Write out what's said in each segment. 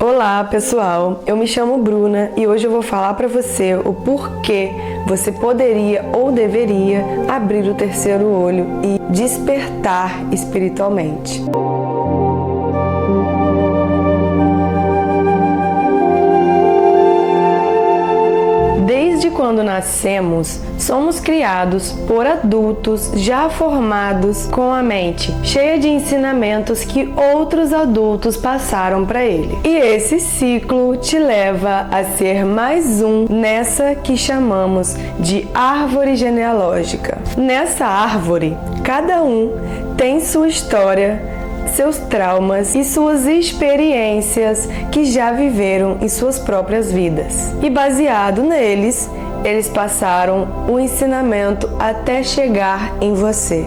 Olá pessoal, eu me chamo Bruna e hoje eu vou falar para você o porquê você poderia ou deveria abrir o terceiro olho e despertar espiritualmente. Desde quando nascemos, somos criados por adultos já formados com a mente cheia de ensinamentos que outros adultos passaram para ele. E esse ciclo te leva a ser mais um nessa que chamamos de árvore genealógica. Nessa árvore, cada um tem sua história, seus traumas e suas experiências que já viveram em suas próprias vidas. E baseado neles, eles passaram o ensinamento até chegar em você.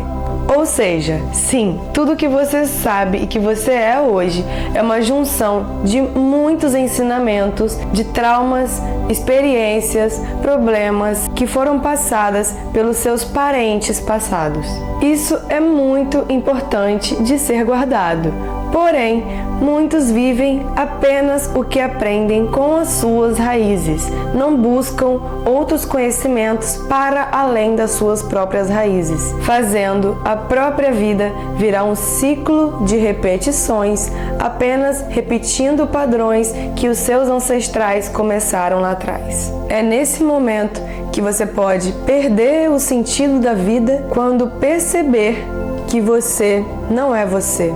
Ou seja, sim, tudo que você sabe e que você é hoje é uma junção de muitos ensinamentos, de traumas, experiências, problemas que foram passadas pelos seus parentes passados. Isso é muito importante de ser guardado. Porém, muitos vivem apenas o que aprendem com as suas raízes, não buscam outros conhecimentos para além das suas próprias raízes, fazendo a própria vida virar um ciclo de repetições, apenas repetindo padrões que os seus ancestrais começaram lá atrás. É nesse momento que você pode perder o sentido da vida quando perceber que você não é você.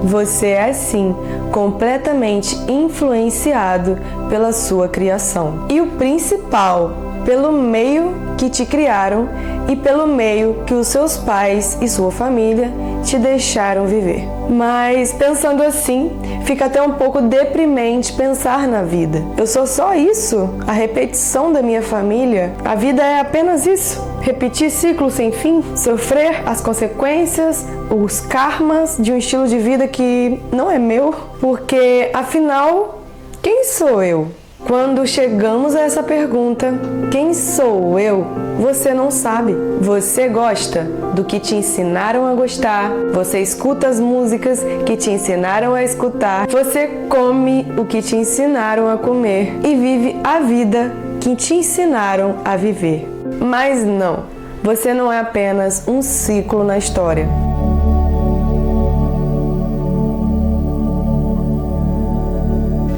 Você é sim completamente influenciado pela sua criação. E o principal, pelo meio que te criaram e pelo meio que os seus pais e sua família te deixaram viver. Mas pensando assim, fica até um pouco deprimente pensar na vida. Eu sou só isso? A repetição da minha família? A vida é apenas isso? Repetir ciclos sem fim? Sofrer as consequências, os karmas de um estilo de vida que não é meu? Porque, afinal, quem sou eu? Quando chegamos a essa pergunta, quem sou eu? Você não sabe. Você gosta do que te ensinaram a gostar, você escuta as músicas que te ensinaram a escutar, você come o que te ensinaram a comer e vive a vida que te ensinaram a viver. Mas não, você não é apenas um ciclo na história.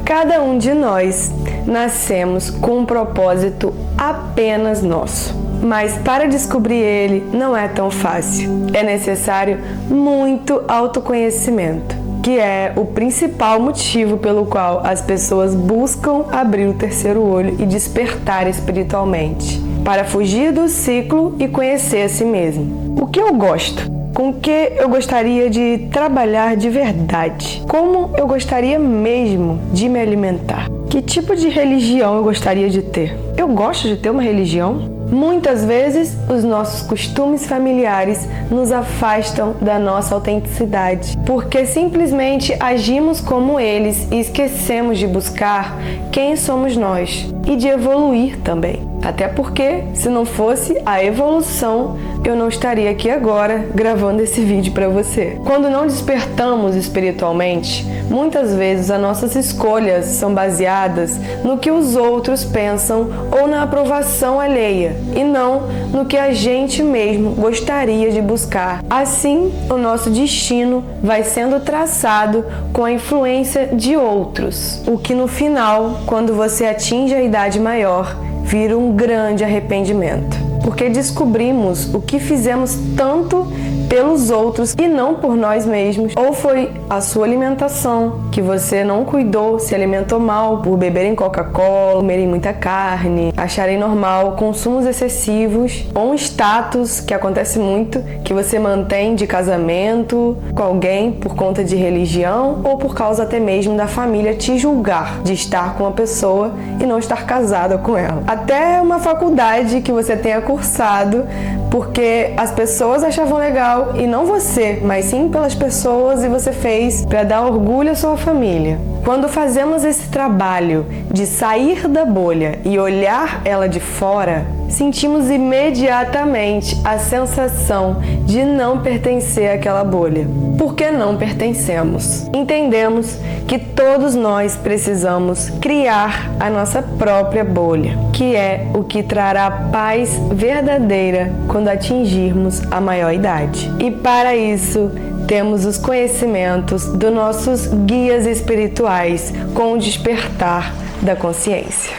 Cada um de nós nascemos com um propósito apenas nosso. Mas para descobrir ele não é tão fácil. É necessário muito autoconhecimento, que é o principal motivo pelo qual as pessoas buscam abrir o terceiro olho e despertar espiritualmente, para fugir do ciclo e conhecer a si mesmo. O que eu gosto? Com que eu gostaria de trabalhar de verdade? Como eu gostaria mesmo de me alimentar? Que tipo de religião eu gostaria de ter? Eu gosto de ter uma religião? Muitas vezes, os nossos costumes familiares nos afastam da nossa autenticidade, porque simplesmente agimos como eles e esquecemos de buscar quem somos nós e de evoluir também. Até porque, se não fosse a evolução, eu não estaria aqui agora gravando esse vídeo para você. Quando não despertamos espiritualmente, muitas vezes as nossas escolhas são baseadas no que os outros pensam ou na aprovação alheia, e não no que a gente mesmo gostaria de buscar. Assim, o nosso destino vai sendo traçado com a influência de outros, o que no final, quando você atinge a idade maior, vira um grande arrependimento, porque descobrimos o que fizemos tanto pelos outros e não por nós mesmos. Ou foi a sua alimentação, que você não cuidou, se alimentou mal por beberem Coca-Cola, comerem muita carne, acharem normal consumos excessivos, ou um status, que acontece muito, que você mantém de casamento com alguém por conta de religião ou por causa até mesmo da família te julgar de estar com uma pessoa e não estar casada com ela. Até uma faculdade que você tenha cursado porque as pessoas achavam legal e não você, mas sim pelas pessoas, e você fez para dar orgulho à sua família. Quando fazemos esse trabalho de sair da bolha e olhar ela de fora, sentimos imediatamente a sensação de não pertencer àquela bolha. Por que não pertencemos? Entendemos que todos nós precisamos criar a nossa própria bolha, que é o que trará paz verdadeira quando atingirmos a maior idade. E para isso, temos os conhecimentos dos nossos guias espirituais com o despertar da consciência.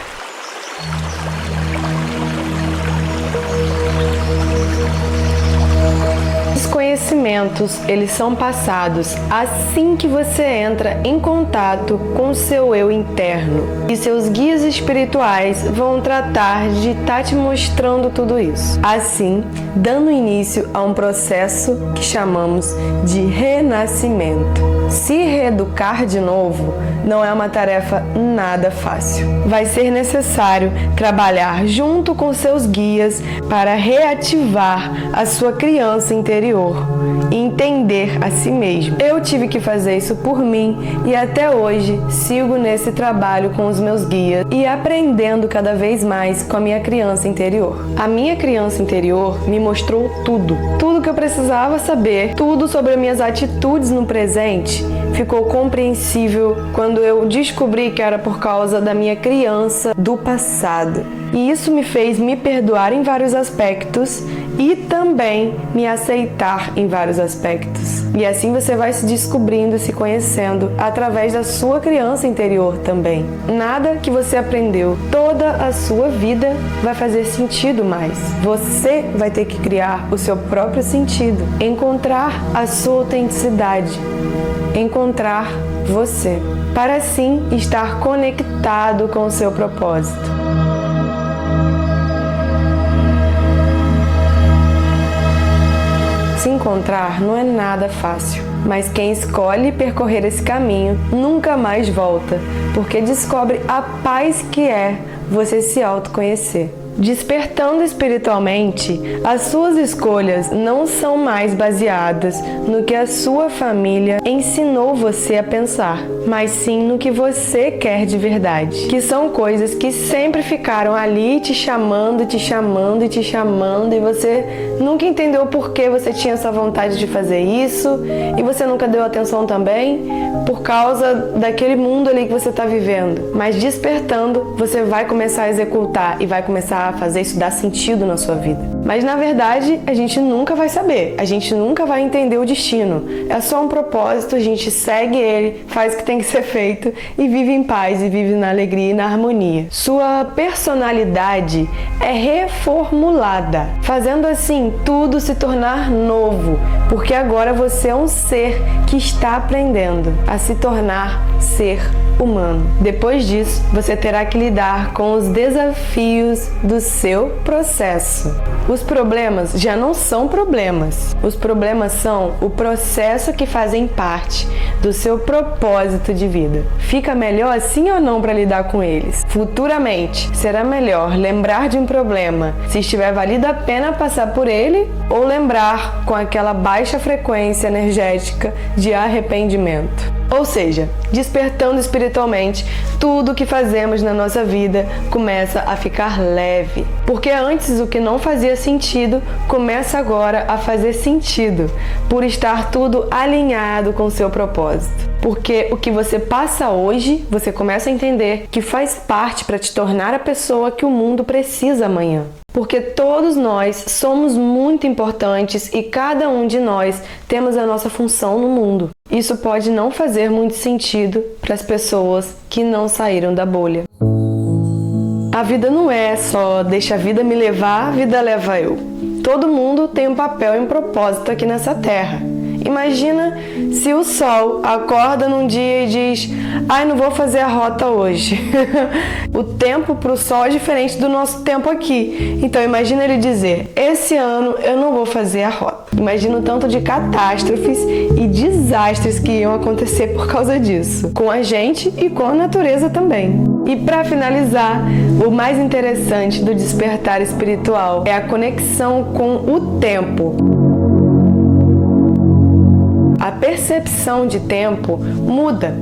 Os conhecimentos, eles são passados assim que você entra em contato com o seu eu interno. E seus guias espirituais vão tratar de estar te mostrando tudo isso. Assim, dando início a um processo que chamamos de renascimento. Se reeducar de novo não é uma tarefa nada fácil. Vai ser necessário trabalhar junto com seus guias para reativar a sua criança interior e entender a si mesmo. Eu tive que fazer isso por mim e até hoje sigo nesse trabalho com os meus guias e aprendendo cada vez mais com a minha criança interior. A minha criança interior me mostrou tudo que eu precisava saber, tudo sobre as minhas atitudes no presente. Ficou compreensível quando eu descobri que era por causa da minha criança do passado. E isso me fez me perdoar em vários aspectos e também me aceitar em vários aspectos. E assim você vai se descobrindo e se conhecendo através da sua criança interior também. Nada que você aprendeu toda a sua vida vai fazer sentido mais. Você vai ter que criar o seu próprio sentido, encontrar a sua autenticidade, encontrar você, para assim estar conectado com o seu propósito. Se encontrar não é nada fácil, mas quem escolhe percorrer esse caminho nunca mais volta, porque descobre a paz que é você se autoconhecer. Despertando espiritualmente, as suas escolhas não são mais baseadas no que a sua família ensinou você a pensar, mas sim no que você quer de verdade, que são coisas que sempre ficaram ali te chamando, te chamando e te chamando, e você nunca entendeu por que você tinha essa vontade de fazer isso, e você nunca deu atenção também por causa daquele mundo ali que você está vivendo. Mas despertando, você vai começar a executar e vai começar a fazer isso dar sentido na sua vida. Mas na verdade, a gente nunca vai saber, a gente nunca vai entender o destino. É só um propósito, a gente segue ele, faz o que tem que ser feito e vive em paz e vive na alegria e na harmonia. Sua personalidade é reformulada, fazendo assim tudo se tornar novo, porque agora você é um ser que está aprendendo a se tornar ser humano. Depois disso, você terá que lidar com os desafios do seu processo. Os problemas já não são problemas. Os problemas são o processo que fazem parte do seu propósito de vida. Fica melhor assim ou não para lidar com eles? Futuramente, será melhor lembrar de um problema se estiver valido a pena passar por ele ou lembrar com aquela baixa frequência energética de arrependimento. Ou seja, despertando espiritualmente, tudo que fazemos na nossa vida começa a ficar leve. Porque antes o que não fazia sentido, começa agora a fazer sentido, por estar tudo alinhado com o seu propósito. Porque o que você passa hoje, você começa a entender que faz parte para te tornar a pessoa que o mundo precisa amanhã. Porque todos nós somos muito importantes e cada um de nós temos a nossa função no mundo. Isso pode não fazer muito sentido para as pessoas que não saíram da bolha. A vida não é só deixa a vida me levar, a vida leva eu. Todo mundo tem um papel e um propósito aqui nessa terra. Imagina se o sol acorda num dia e diz: ai, não vou fazer a rota hoje. O tempo para o sol é diferente do nosso tempo aqui. Então imagina ele dizer: esse ano eu não vou fazer a rota. Imagina o tanto de catástrofes e desastres que iam acontecer por causa disso, com a gente e com a natureza também. E para finalizar, o mais interessante do despertar espiritual é a conexão com o tempo. A percepção de tempo muda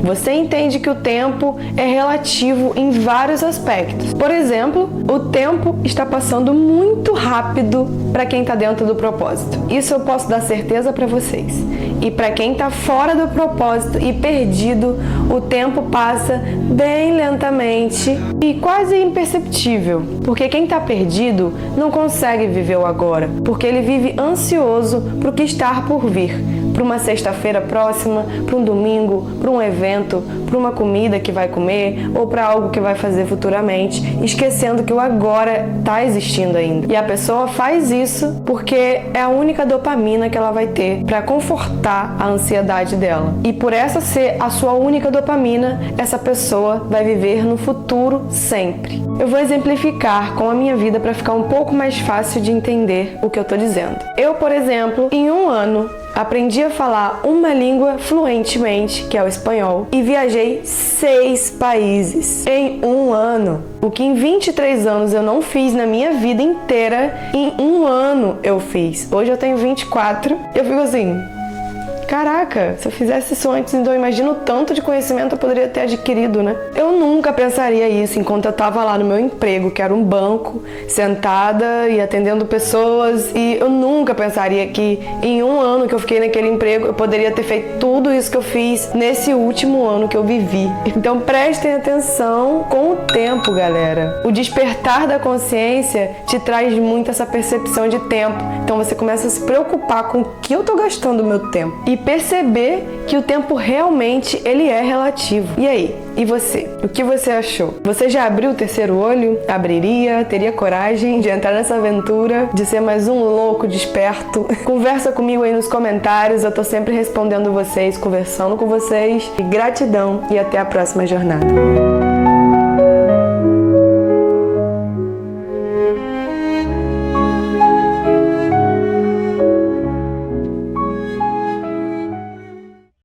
você entende que o tempo é relativo em vários aspectos. Por exemplo, o tempo está passando muito rápido para quem está dentro do propósito. Isso eu posso dar certeza para vocês. E para quem está fora do propósito e perdido, o tempo passa bem lentamente e quase imperceptível. Porque quem está perdido não consegue viver o agora, porque ele vive ansioso para o que está por vir. Para uma sexta-feira próxima, para um domingo, para um evento, para uma comida que vai comer ou para algo que vai fazer futuramente, esquecendo que o agora está existindo ainda. E a pessoa faz isso porque é a única dopamina que ela vai ter para confortar a ansiedade dela. E por essa ser a sua única dopamina, essa pessoa vai viver no futuro sempre. Eu vou exemplificar com a minha vida para ficar um pouco mais fácil de entender o que eu estou dizendo. Eu, por exemplo, em um ano, aprendi a falar uma língua fluentemente, que é o espanhol, e viajei 6 países em um ano. O que em 23 anos eu não fiz na minha vida inteira, em um ano eu fiz. Hoje eu tenho 24, eu fico assim... Caraca, se eu fizesse isso antes, então eu imagino o tanto de conhecimento eu poderia ter adquirido, né? Eu nunca pensaria isso enquanto eu tava lá no meu emprego, que era um banco, sentada e atendendo pessoas, e eu nunca pensaria que em um ano que eu fiquei naquele emprego eu poderia ter feito tudo isso que eu fiz nesse último ano que eu vivi. Então prestem atenção com o tempo, galera. O despertar da consciência te traz muito essa percepção de tempo. Então você começa a se preocupar com o que eu tô gastando o meu tempo. E perceber que o tempo realmente ele é relativo. E aí? E você? O que você achou? Você já abriu o terceiro olho? Abriria? Teria coragem de entrar nessa aventura? De ser mais um louco desperto? Conversa comigo aí nos comentários. Eu tô sempre respondendo vocês, conversando com vocês. E gratidão e até a próxima jornada.